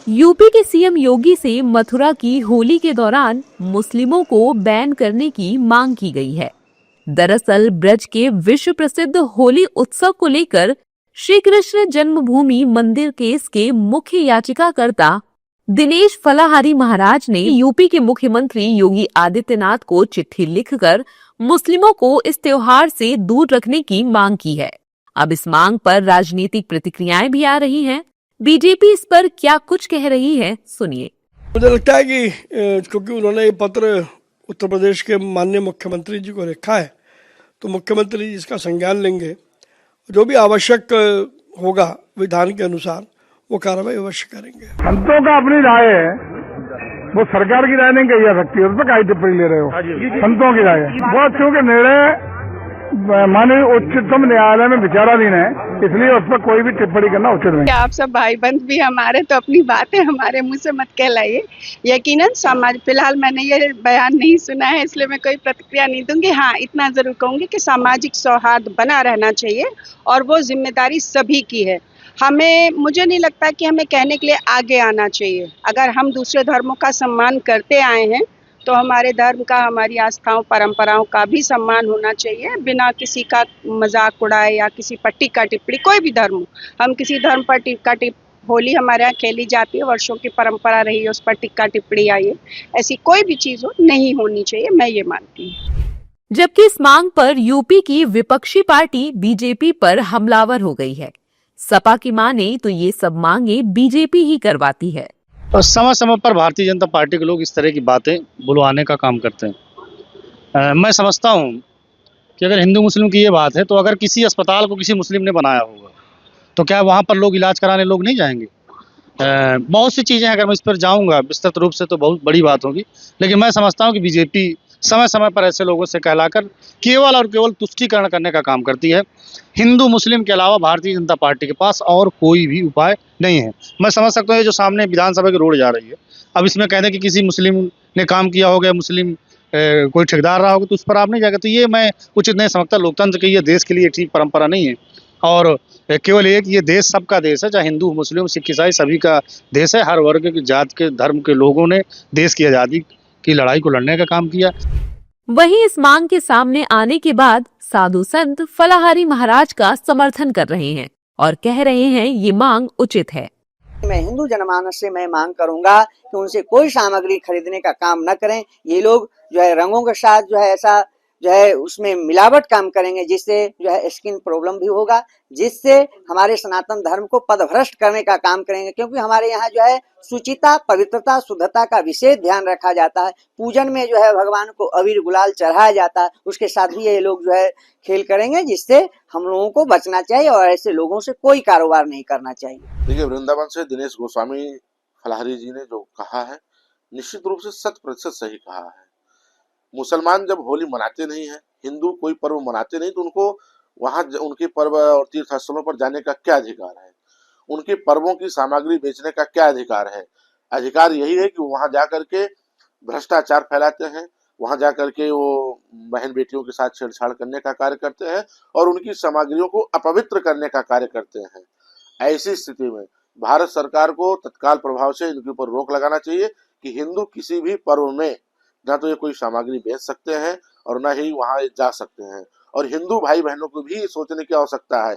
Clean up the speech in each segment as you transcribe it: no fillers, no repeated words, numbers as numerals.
UP के CM योगी से मथुरा की होली के दौरान मुस्लिमों को बैन करने की मांग की गई है। दरअसल ब्रज के विश्व प्रसिद्ध होली उत्सव को लेकर श्री कृष्ण जन्मभूमि मंदिर केस के मुख्य याचिकाकर्ता दिनेश फलाहारी महाराज ने यूपी के मुख्यमंत्री योगी आदित्यनाथ को चिट्ठी लिखकर मुस्लिमों को इस त्योहार से दूर रखने की मांग की है। अब इस मांग पर राजनीतिक प्रतिक्रियाएं भी आ रही हैं। बीजेपी इस पर क्या कुछ कह रही है, सुनिए। मुझे लगता है कि क्योंकि उन्होंने ये पत्र उत्तर प्रदेश के माननीय मुख्यमंत्री जी को लिखा है, तो मुख्यमंत्री जी इसका संज्ञान लेंगे। जो भी आवश्यक होगा विधान के अनुसार वो कार्रवाई अवश्य करेंगे। संतों का अपनी राय है, वो सरकार की राय नहीं कही जा सकती। उस पर काहे टिप्पणी ले रहे हो? संतों की राय है वो, क्योंकि निर्णय माननीय उच्चतम न्यायालय में विचाराधीन है, इसलिए उस पर कोई भी टिप्पणी करना उचित नहीं। आप सब भाई बंद भी हमारे, तो अपनी बातें हमारे मुंह से मत कहलाइए। यकीनन समाज, फिलहाल मैंने ये बयान नहीं सुना है, इसलिए मैं कोई प्रतिक्रिया नहीं दूंगी। हाँ, इतना जरूर कहूंगी कि सामाजिक सौहार्द बना रहना चाहिए और वो जिम्मेदारी सभी की है। मुझे नहीं लगता कि हमें कहने के लिए आगे आना चाहिए। अगर हम दूसरे धर्मों का सम्मान करते आए हैं तो हमारे धर्म का, हमारी आस्थाओं परंपराओं का भी सम्मान होना चाहिए, बिना किसी का मजाक उड़ाए या किसी पर टीका टिप्पणी। कोई भी धर्म, हम किसी धर्म पर टीका होली हमारे यहाँ खेली जाती है, वर्षों की परंपरा रही है, उस पर टिक्का टिप्पणी आई है, ऐसी कोई भी चीज नहीं होनी चाहिए, मैं ये मानती हूँ। जबकि इस मांग पर यूपी की विपक्षी पार्टी बीजेपी पर हमलावर हो गई है। सपा की माने तो ये सब मांगे बीजेपी ही करवाती है। और समय समय पर भारतीय जनता पार्टी के लोग इस तरह की बातें बुलवाने का काम करते हैं। मैं समझता हूं कि अगर हिंदू मुस्लिम की ये बात है, तो अगर किसी अस्पताल को किसी मुस्लिम ने बनाया होगा तो क्या वहां पर लोग इलाज कराने लोग नहीं जाएंगे? बहुत सी चीज़ें, अगर मैं इस पर जाऊंगा विस्तृत रूप से तो बहुत बड़ी बात होगी, लेकिन मैं समझता हूं कि बीजेपी समय समय पर ऐसे लोगों से कहलाकर केवल और केवल तुष्टीकरण करने का काम करती है। हिंदू मुस्लिम के अलावा भारतीय जनता पार्टी के पास और कोई भी उपाय नहीं है। मैं समझ सकता हूँ ये जो सामने विधानसभा की रोड जा रही है, अब इसमें कहते कि किसी मुस्लिम ने काम किया होगा, मुस्लिम कोई ठेकेदार रहा होगा, तो उस पर आप नहीं जाएगा, तो ये मैं उचित नहीं समझता। लोकतंत्र की ये देश के लिए ठीक परंपरा नहीं है। और केवल एक, ये देश सबका देश है, चाहे हिंदू मुस्लिम सिख ईसाई सभी का देश है। हर वर्ग के, जात के, धर्म के लोगों ने देश की आज़ादी की लड़ाई को लड़ने का काम किया। वहीं इस मांग के सामने आने के बाद साधु संत फलाहारी महाराज का समर्थन कर रहे हैं और कह रहे हैं ये मांग उचित है। मैं हिंदू जनमानस से मैं मांग करूंगा कि उनसे कोई सामग्री खरीदने का काम न करें। ये लोग जो है रंगों के साथ जो है ऐसा जो है उसमें मिलावट काम करेंगे, जिससे जो है स्किन प्रॉब्लम भी होगा, जिससे हमारे सनातन धर्म को पदभ्रष्ट करने का काम करेंगे। क्योंकि हमारे यहाँ जो है शुचिता, पवित्रता, शुद्धता का विशेष ध्यान रखा जाता है। पूजन में जो है भगवान को अबीर गुलाल चढ़ाया जाता है, उसके साथ भी ये लोग जो है खेल करेंगे, जिससे हम लोगों को बचना चाहिए और ऐसे लोगों से कोई कारोबार नहीं करना चाहिए। देखिए, वृंदावन से दिनेश गोस्वामी फलाहारी जी ने जो कहा है, निश्चित रूप से 100% सही कहा है। मुसलमान जब होली मनाते नहीं है, हिंदू कोई पर्व मनाते नहीं, तो उनको वहां उनके पर्व और तीर्थ स्थलों पर जाने का क्या अधिकार है? उनके पर्वों की सामग्री बेचने का क्या अधिकार है? अधिकार यही है कि वहां जाकर के भ्रष्टाचार फैलाते हैं, वहां जाकर के वो बहन बेटियों के साथ छेड़छाड़ करने का कार्य करते हैं और उनकी सामग्रियों को अपवित्र करने का कार्य करते हैं। ऐसी स्थिति में भारत सरकार को तत्काल प्रभाव से इनके ऊपर रोक लगाना चाहिए कि हिंदू किसी भी पर्व में ना तो ये कोई सामग्री बेच सकते हैं और ना ही वहां जा सकते हैं। और हिंदू भाई बहनों को भी सोचने की आवश्यकता है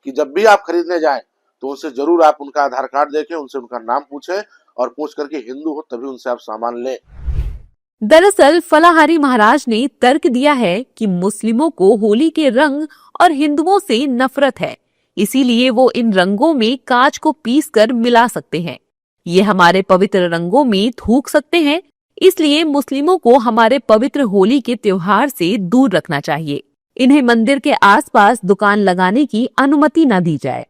कि जब भी आप खरीदने जाएं तो उनसे जरूर आप उनका आधार कार्ड देखें, उनसे उनका नाम पूछें और पूछ करके हिंदू हो तभी उनसे आप सामान लें। दरअसल फलाहारी महाराज ने तर्क दिया है कि मुस्लिमों को होली के रंग और हिंदुओं से नफरत है, इसीलिए वो इन रंगों में कांच को पीसकर मिला सकते हैं। ये हमारे पवित्र रंगों में थूक सकते हैं, इसलिए मुस्लिमों को हमारे पवित्र होली के त्योहार से दूर रखना चाहिए। इन्हें मंदिर के आसपास दुकान लगाने की अनुमति न दी जाए।